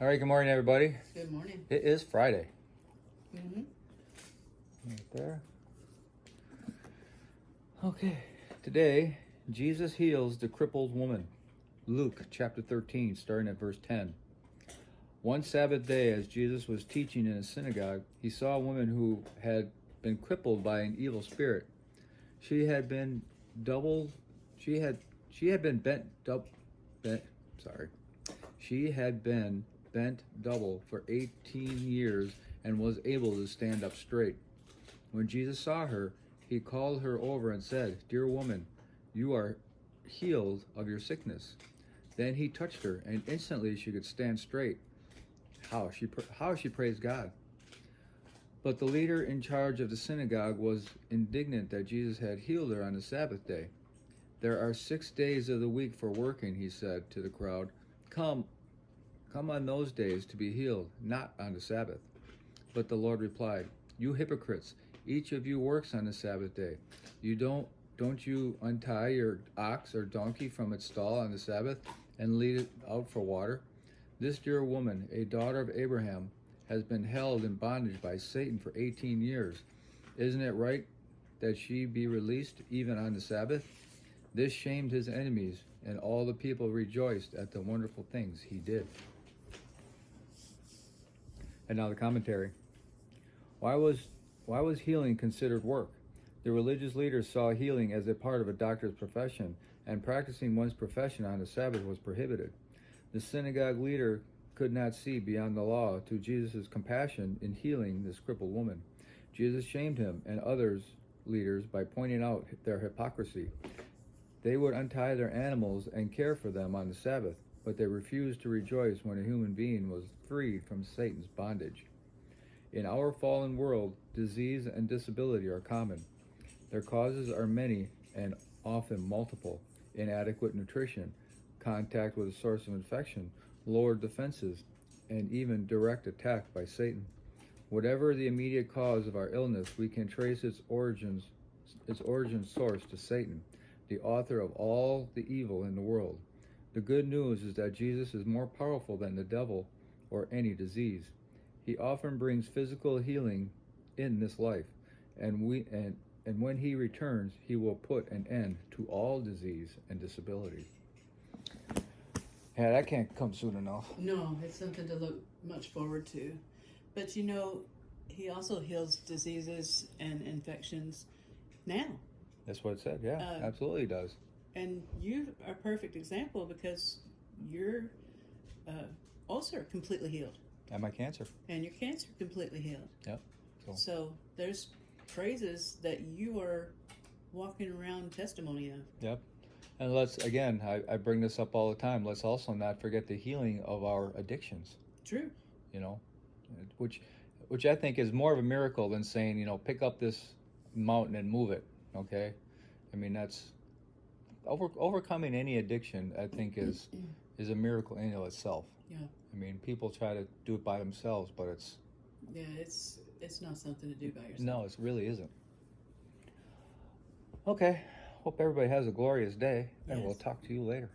All right, good morning, everybody. Good morning. It is Friday. Mm-hmm. Right there. Okay, today, Jesus heals the crippled woman. Luke chapter 13, starting at verse 10. One Sabbath day, as Jesus was teaching in a synagogue, he saw a woman who had been crippled by an evil spirit. She had been double. She had been She had been bent double for 18 years and was able to stand up straight. When Jesus saw her, he called her over and said, "Dear woman, you are healed of your sickness." Then he touched her, and instantly she could stand straight. How she praised God. But the leader in charge of the synagogue was indignant that Jesus had healed her on the Sabbath day. "There are 6 days of the week for working," he said to the crowd. Come on those days to be healed, not on the Sabbath." But the Lord replied, "You hypocrites, each of you works on the Sabbath day. Don't you untie your ox or donkey from its stall on the Sabbath and lead it out for water? This dear woman, a daughter of Abraham, has been held in bondage by Satan for 18 years. Isn't it right that she be released even on the Sabbath?" This shamed his enemies, and all the people rejoiced at the wonderful things he did. And now the commentary. Why was healing considered work? The religious leaders saw healing as a part of a doctor's profession, and practicing one's profession on the Sabbath was prohibited. The synagogue leader could not see beyond the law to Jesus' compassion in healing this crippled woman. Jesus shamed him and others leaders by pointing out their hypocrisy. They would untie their animals and care for them on the Sabbath, but they refused to rejoice when a human being was freed from Satan's bondage. In our fallen world, disease and disability are common. Their causes are many and often multiple: inadequate nutrition, contact with a source of infection, lowered defenses, and even direct attack by Satan. Whatever the immediate cause of our illness, we can trace its origin source to Satan, the author of all the evil in the world. The good news is that Jesus is more powerful than the devil or any disease. He often brings physical healing in this life, and when he returns, he will put an end to all disease and disability. Yeah, that can't come soon enough. No, it's something to look much forward to. But he also heals diseases and infections now. That's what it said. Yeah, absolutely does. And you are a perfect example because your ulcer completely healed. And my cancer. And your cancer completely healed. Yep. So there's praises that you are walking around testimony of. Yep. And let's, again, I bring this up all the time, let's also not forget the healing of our addictions. True. Which I think is more of a miracle than saying, pick up this mountain and move it, okay? I mean, that's, overcoming any addiction, I think, is a miracle in and of itself. Yeah. I mean, people try to do it by themselves, but it's... Yeah, it's not something to do by yourself. No, it really isn't. Okay. Hope everybody has a glorious day, and Yes. we'll talk to you later.